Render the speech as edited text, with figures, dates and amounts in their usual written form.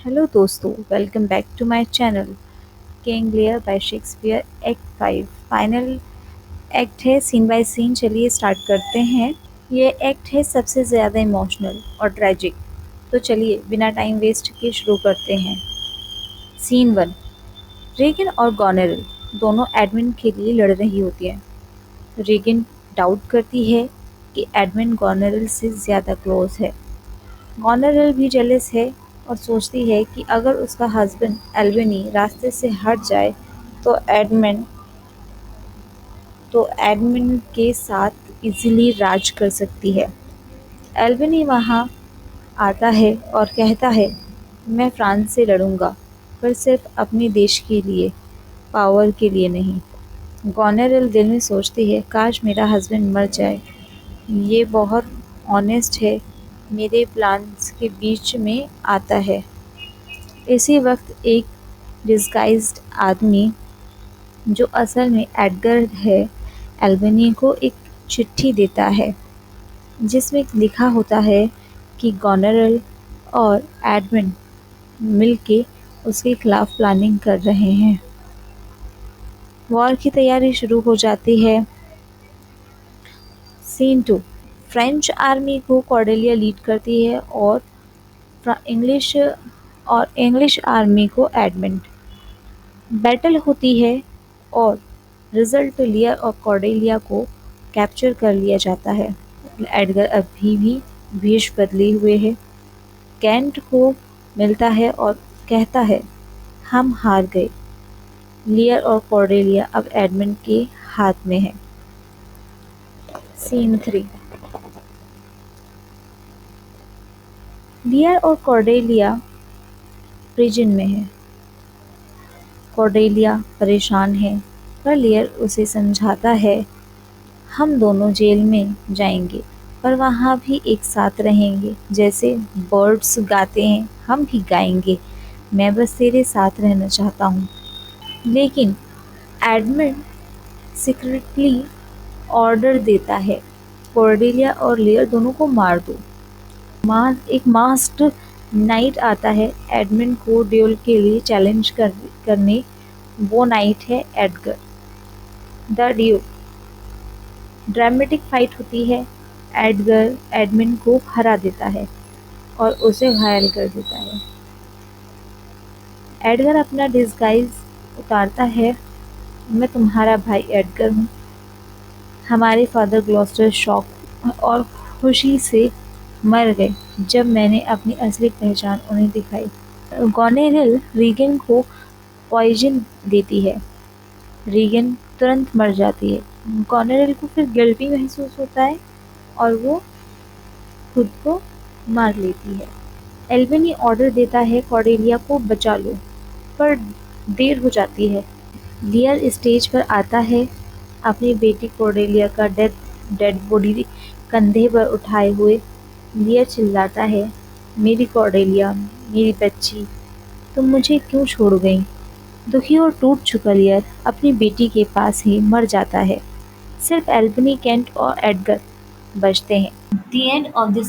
Hello दोस्तों, welcome back to my channel King Lear by Shakespeare act 5 final act है scene by scene. चलिए start करते हैं। ये एक्ट है सबसे ज़्यादा इमोशनल और ट्रेजिक। तो चलिए बिना टाइम वेस्ट किए शुरू करते हैं। सीन 1। रेगन और गॉनेरल दोनों एडमिन के लिए लड़ रही होती हैं। रेगन डाउट करती है कि एडमिन गॉनेरल से ज़्यादा क्लोज है। गॉनेरल भी जेलस है और सोचती है कि अगर उसका हस्बैंड एल्विनी रास्ते से हट जाए तो एडमिन के साथ इजीली राज कर सकती है। एल्विनी वहाँ आता है और कहता है, मैं फ्रांस से लड़ूंगा, पर सिर्फ अपने देश के लिए, पावर के लिए नहीं। गॉनेरल दिल में सोचती है, काश मेरा हस्बैंड मर जाए, ये बहुत ऑनेस्ट है। मेरे प्लान्स के बीच में आता है। इसी वक्त एक डिस्गाइज्ड आदमी, जो असल में एडगर है, एल्बनी को एक चिट्ठी देता है जिसमें लिखा होता है कि गॉनरल और एडमिन मिलके उसके खिलाफ प्लानिंग कर रहे हैं। वॉर की तैयारी शुरू हो जाती है। सीन 2। फ्रेंच आर्मी को कॉर्डेलिया लीड करती है और इंग्लिश आर्मी को एडमिन। बैटल होती है और रिजल्ट पे लियर और कॉर्डेलिया को कैप्चर कर लिया जाता है। एडगर अभी भी वेश बदले हुए है। कैंट को मिलता है और कहता है, हम हार गए। लियर और कॉर्डेलिया अब एडमिन के हाथ में है। सीन 3। लियर और कॉर्डेलिया प्रिजन में है। कॉर्डेलिया परेशान है, पर लियर उसे समझाता है, हम दोनों जेल में जाएंगे पर वहाँ भी एक साथ रहेंगे। जैसे बर्ड्स गाते हैं, हम भी गाएंगे। मैं बस तेरे साथ रहना चाहता हूँ। लेकिन एडमिन सीक्रेटली ऑर्डर देता है, कॉर्डेलिया और लेयर दोनों को मार दो। एक मास्क्ड नाइट आता है एडमिन को ड्यूल के लिए करने। वो नाइट है Edgar. The dual. Dramatic fight होती है। एडगर एडमिन को हरा देता है और उसे घायल कर देता है। एडगर अपना डिस्गाइज उतारता है, मैं तुम्हारा भाई एडगर हूँ। हमारे फादर ग्लॉस्टर शॉक और खुशी से मर गए जब मैंने अपनी असली पहचान उन्हें दिखाई। गॉनेरिल रीगन को पॉइजन देती है। रीगन तुरंत मर जाती है। गॉनेरिल को फिर गिल्टी महसूस होता है और वो खुद को मार लेती है। एल्विनी ऑर्डर देता है, कॉर्डेलिया को बचा लो, पर देर हो जाती है। लियर स्टेज पर आता है, अपनी बेटी कॉर्डेलिया का डेड बॉडी कंधे पर उठाए हुए। लियर चिल्लाता है, मेरी कॉर्डेलिया, मेरी बच्ची, तुम मुझे क्यों छोड़ गई? दुखी और टूट चुका लियर अपनी बेटी के पास ही मर जाता है। सिर्फ एल्बनी, केंट और एडगर बचते हैं। The end of this